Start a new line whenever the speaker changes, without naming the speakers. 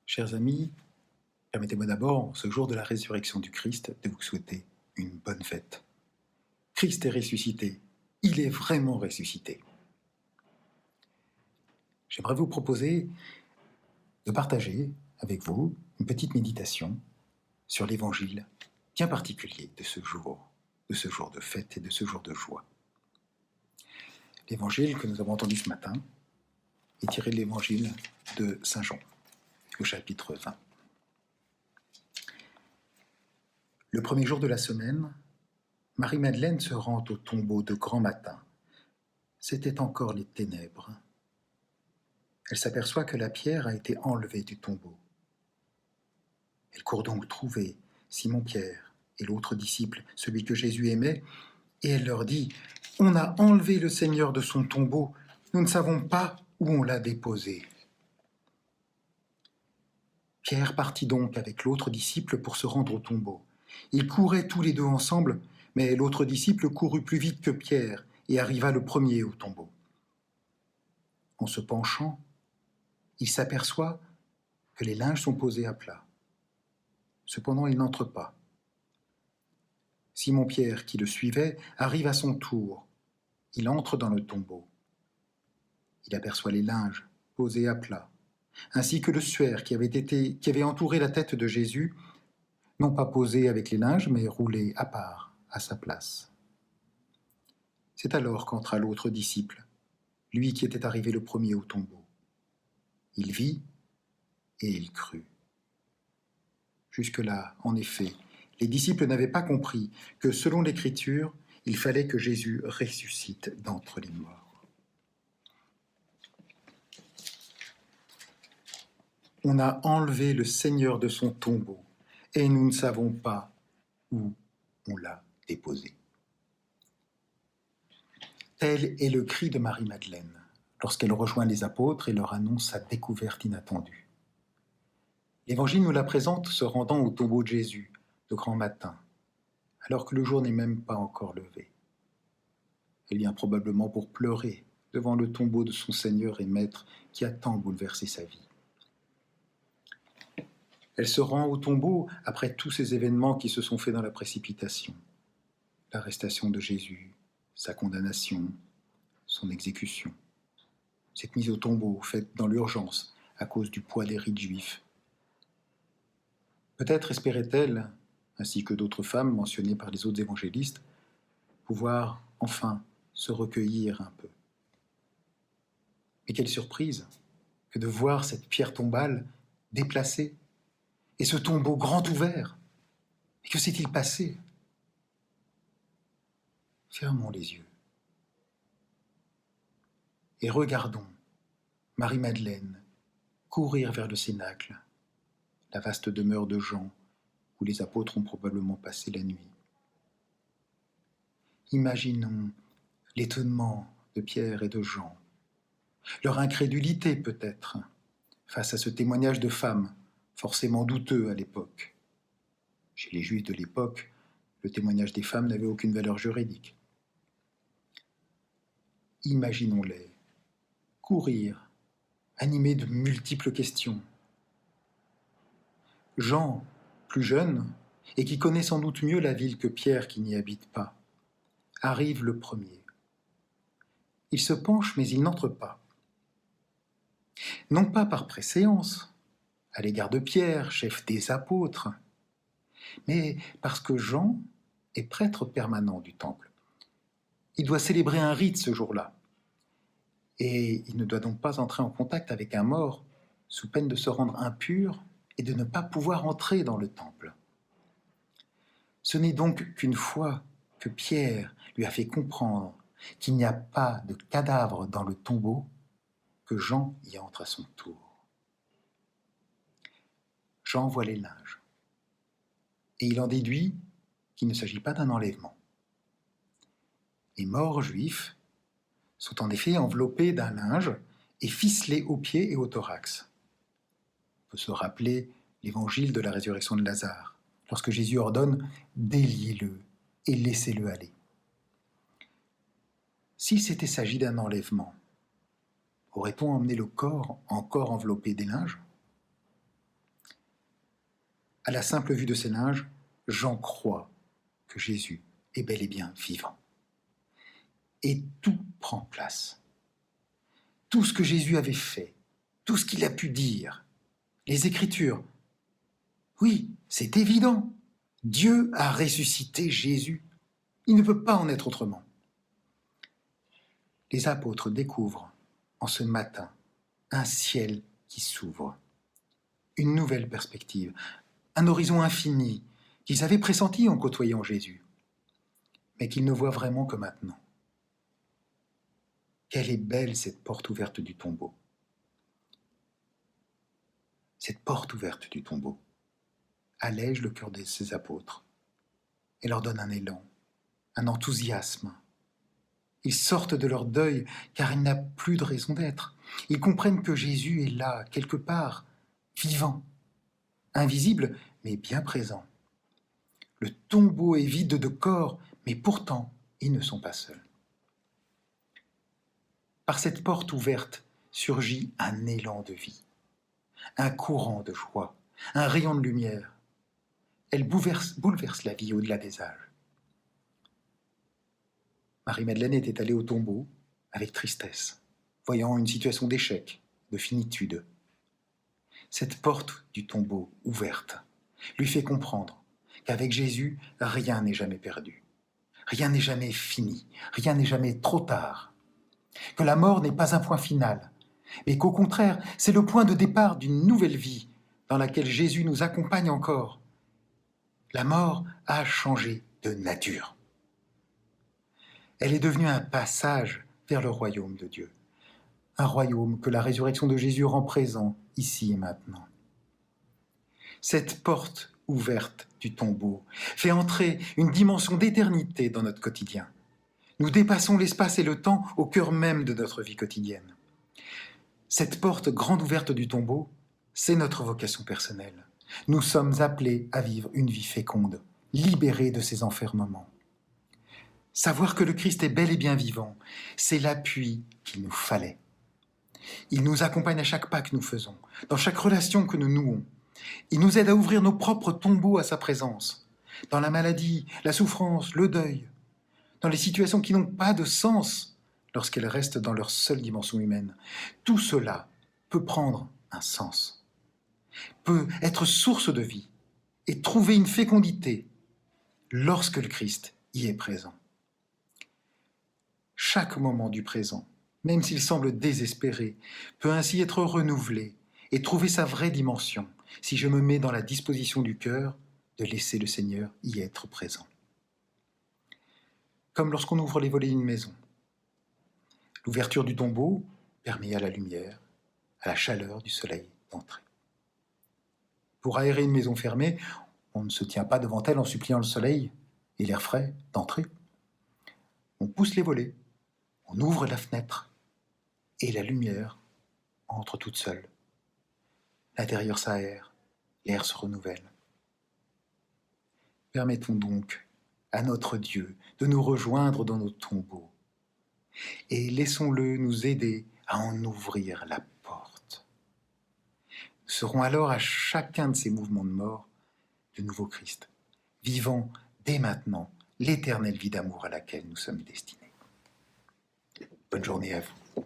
Chers amis, permettez-moi d'abord, ce jour de la résurrection du Christ, de vous souhaiter une bonne fête. Christ est ressuscité. Il est vraiment ressuscité. J'aimerais vous proposer de partager avec vous une petite méditation sur l'évangile bien particulier de ce jour de fête et de ce jour de joie. L'évangile que nous avons entendu ce matin est tiré de l'évangile de Saint Jean, au chapitre 20. Le premier jour de la semaine, Marie-Madeleine se rend au tombeau de grand matin. C'était encore les ténèbres. Elle s'aperçoit que la pierre a été enlevée du tombeau. Elle court donc trouver Simon-Pierre et l'autre disciple, celui que Jésus aimait, et elle leur dit « On a enlevé le Seigneur de son tombeau, nous ne savons pas où on l'a déposé. » Pierre partit donc avec l'autre disciple pour se rendre au tombeau. Ils couraient tous les deux ensemble, mais l'autre disciple courut plus vite que Pierre et arriva le premier au tombeau. En se penchant, il s'aperçoit que les linges sont posés à plat. Cependant, il n'entre pas. Simon-Pierre, qui le suivait, arrive à son tour. Il entre dans le tombeau. Il aperçoit les linges posés à plat, ainsi que le suaire qui avait entouré la tête de Jésus, non pas posé avec les linges, mais roulé à part, à sa place. C'est alors qu'entra l'autre disciple, lui qui était arrivé le premier au tombeau. Il vit et il crut. Jusque-là, en effet, les disciples n'avaient pas compris que, selon l'Écriture, il fallait que Jésus ressuscite d'entre les morts. On a enlevé le Seigneur de son tombeau et nous ne savons pas où on l'a déposé. Tel est le cri de Marie-Madeleine lorsqu'elle rejoint les apôtres et leur annonce sa découverte inattendue. L'Évangile nous la présente se rendant au tombeau de Jésus, de grand matin, alors que le jour n'est même pas encore levé. Elle vient probablement pour pleurer devant le tombeau de son Seigneur et Maître qui a tant bouleversé sa vie. Elle se rend au tombeau après tous ces événements qui se sont faits dans la précipitation. L'arrestation de Jésus, sa condamnation, son exécution. Cette mise au tombeau faite dans l'urgence à cause du poids des rites juifs. Peut-être espérait-elle, ainsi que d'autres femmes mentionnées par les autres évangélistes, pouvoir enfin se recueillir un peu. Mais quelle surprise que de voir cette pierre tombale déplacée et ce tombeau grand ouvert. Et que s'est-il passé ? Fermons les yeux et regardons Marie-Madeleine courir vers le cénacle, la vaste demeure de Jean où les apôtres ont probablement passé la nuit. Imaginons l'étonnement de Pierre et de Jean, leur incrédulité peut-être face à ce témoignage de femmes forcément douteux à l'époque. Chez les Juifs de l'époque, le témoignage des femmes n'avait aucune valeur juridique. Imaginons-les courir, animés de multiples questions. Jean, plus jeune, et qui connaît sans doute mieux la ville que Pierre qui n'y habite pas, arrive le premier. Il se penche, mais il n'entre pas. Non pas par préséance, à l'égard de Pierre, chef des apôtres, mais parce que Jean est prêtre permanent du temple. Il doit célébrer un rite ce jour-là, et il ne doit donc pas entrer en contact avec un mort, sous peine de se rendre impur et de ne pas pouvoir entrer dans le temple. Ce n'est donc qu'une fois que Pierre lui a fait comprendre qu'il n'y a pas de cadavre dans le tombeau que Jean y entre à son tour. Jean voit les linges, et il en déduit qu'il ne s'agit pas d'un enlèvement. Les morts juifs sont en effet enveloppés d'un linge et ficelés aux pieds et au thorax. On peut se rappeler l'évangile de la résurrection de Lazare, lorsque Jésus ordonne « déliez-le et laissez-le aller ». S'il s'était s'agi d'un enlèvement, Aurait-on emmené le corps encore enveloppé des linges? À la simple vue de ces linges, j'en crois que Jésus est bel et bien vivant. Et tout prend place. Tout ce que Jésus avait fait, tout ce qu'il a pu dire, les Écritures. Oui, c'est évident. Dieu a ressuscité Jésus. Il ne peut pas en être autrement. Les apôtres découvrent en ce matin un ciel qui s'ouvre, une nouvelle perspective, un horizon infini qu'ils avaient pressenti en côtoyant Jésus, mais qu'ils ne voient vraiment que maintenant. Quelle est belle cette porte ouverte du tombeau. Cette porte ouverte du tombeau allège le cœur de ces apôtres et leur donne un élan, un enthousiasme. Ils sortent de leur deuil car il n'a plus de raison d'être. Ils comprennent que Jésus est là, quelque part, vivant, invisible, mais bien présent. Le tombeau est vide de corps, mais pourtant, ils ne sont pas seuls. Par cette porte ouverte surgit un élan de vie, un courant de joie, un rayon de lumière. Elle bouleverse la vie au-delà des âges. Marie-Madeleine était allée au tombeau avec tristesse, voyant une situation d'échec, de finitude. Cette porte du tombeau ouverte lui fait comprendre qu'avec Jésus, rien n'est jamais perdu. Rien n'est jamais fini, rien n'est jamais trop tard. Que la mort n'est pas un point final, mais qu'au contraire, c'est le point de départ d'une nouvelle vie dans laquelle Jésus nous accompagne encore. La mort a changé de nature. Elle est devenue un passage vers le royaume de Dieu. Un royaume que la résurrection de Jésus rend présent ici et maintenant. Cette porte ouverte du tombeau fait entrer une dimension d'éternité dans notre quotidien. Nous dépassons l'espace et le temps au cœur même de notre vie quotidienne. Cette porte grande ouverte du tombeau, c'est notre vocation personnelle. Nous sommes appelés à vivre une vie féconde, libérée de ses enfermements. Savoir que le Christ est bel et bien vivant, c'est l'appui qu'il nous fallait. Il nous accompagne à chaque pas que nous faisons, dans chaque relation que nous nouons. Il nous aide à ouvrir nos propres tombeaux à sa présence, dans la maladie, la souffrance, le deuil, dans les situations qui n'ont pas de sens lorsqu'elles restent dans leur seule dimension humaine. Tout cela peut prendre un sens, peut être source de vie et trouver une fécondité lorsque le Christ y est présent. Chaque moment du présent, même s'il semble désespéré, peut ainsi être renouvelé et trouver sa vraie dimension si je me mets dans la disposition du cœur de laisser le Seigneur y être présent. Comme lorsqu'on ouvre les volets d'une maison. L'ouverture du tombeau permet à la lumière, à la chaleur du soleil d'entrer. Pour aérer une maison fermée, on ne se tient pas devant elle en suppliant le soleil et l'air frais d'entrer. On pousse les volets, on ouvre la fenêtre et la lumière entre toute seule. L'intérieur s'aère, l'air se renouvelle. Permettons donc à notre Dieu de nous rejoindre dans nos tombeaux et laissons-le nous aider à en ouvrir la porte. Nous serons alors à chacun de ces mouvements de mort de nouveau Christ, vivant dès maintenant l'éternelle vie d'amour à laquelle nous sommes destinés. Bonne journée à vous.